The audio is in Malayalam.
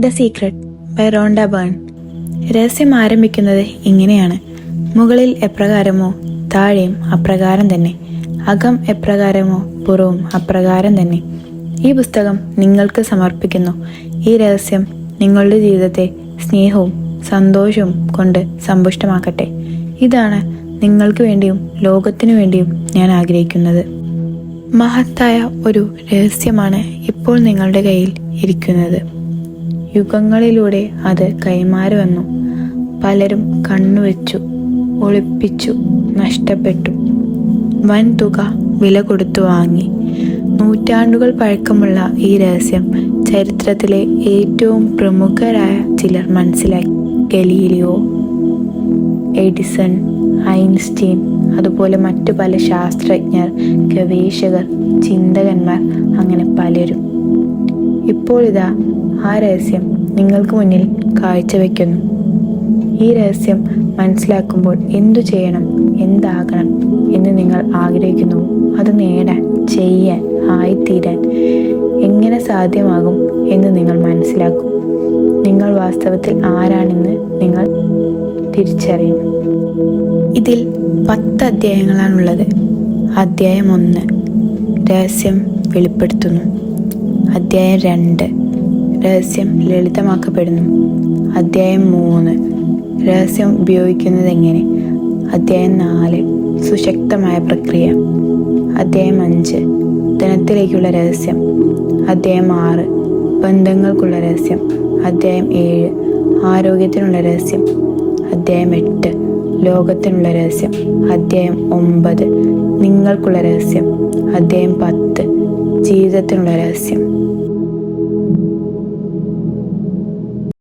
The secret by Rhonda Byrne. രഹസ്യം ആരംഭിക്കുന്നത് ഇങ്ങനെയാണ്. മുകളിൽ എപ്രകാരമോ താഴെയും അപ്രകാരം തന്നെ, അകം എപ്രകാരമോ പുറവും അപ്രകാരം തന്നെ. ഈ പുസ്തകം നിങ്ങൾക്ക് സമർപ്പിക്കുന്നു. ഈ രഹസ്യം നിങ്ങളുടെ ജീവിതത്തെ സ്നേഹവും സന്തോഷവും കൊണ്ട് സമ്പുഷ്ടമാക്കട്ടെ. ഇതാണ് നിങ്ങൾക്ക് വേണ്ടിയും ലോകത്തിനു വേണ്ടിയും ഞാൻ ആഗ്രഹിക്കുന്നത്. മഹത്തായ ഒരു രഹസ്യമാണ് ഇപ്പോൾ നിങ്ങളുടെ കയ്യിൽ ഇരിക്കുന്നത്. യുഗങ്ങളിലൂടെ അത് കൈമാറി വന്നു. പലരും കണ്ണുവെച്ചു, ഒളിപ്പിച്ചു, നഷ്ടപ്പെട്ടു. വൻ തുക വില കൊടുത്തു വാങ്ങി. നൂറ്റാണ്ടുകൾ പഴക്കമുള്ള ഈ രഹസ്യം ചരിത്രത്തിലെ ഏറ്റവും പ്രമുഖരായ ചിലർ മനസ്സിലാക്കി. ഗലീലിയോ, എഡിസൺ, ഐൻസ്റ്റീൻ, അതുപോലെ മറ്റു പല ശാസ്ത്രജ്ഞർ, ഗവേഷകർ, ചിന്തകന്മാർ, അങ്ങനെ പലരും. ഇപ്പോൾ ഇതാ ആ രഹസ്യം നിങ്ങൾക്ക് മുന്നിൽ കാഴ്ചവെക്കുന്നു. ഈ രഹസ്യം മനസ്സിലാക്കുമ്പോൾ എന്തു ചെയ്യണം, എന്താകണം എന്ന് നിങ്ങൾ ആഗ്രഹിക്കുന്നു, അത് നേടാൻ, ചെയ്യാൻ, ആയിത്തീരാൻ എങ്ങനെ സാധ്യമാകും എന്ന് നിങ്ങൾ മനസ്സിലാക്കും. നിങ്ങൾ വാസ്തവത്തിൽ ആരാണെന്ന് നിങ്ങൾ തിരിച്ചറിയും. ഇതിൽ 10 അധ്യായങ്ങളാണുള്ളത്. അധ്യായം 1 രഹസ്യം വെളിപ്പെടുത്തുന്നു. അധ്യായം 2 രഹസ്യം ലളിതമാക്കപ്പെടുന്നു. അധ്യായം 3 രഹസ്യം ഉപയോഗിക്കുന്നത് എങ്ങനെ. അധ്യായം 4 സുശക്തമായ പ്രക്രിയ. അധ്യായം 5 ധനത്തിലേക്കുള്ള രഹസ്യം. അധ്യായം 6 ബന്ധങ്ങൾക്കുള്ള രഹസ്യം. അധ്യായം 7 ആരോഗ്യത്തിനുള്ള രഹസ്യം. അധ്യായം 8 ലോകത്തിനുള്ള രഹസ്യം. അധ്യായം 9 നിങ്ങൾക്കുള്ള രഹസ്യം. അധ്യായം 10 ജീവിതത്തിനുള്ള രഹസ്യം.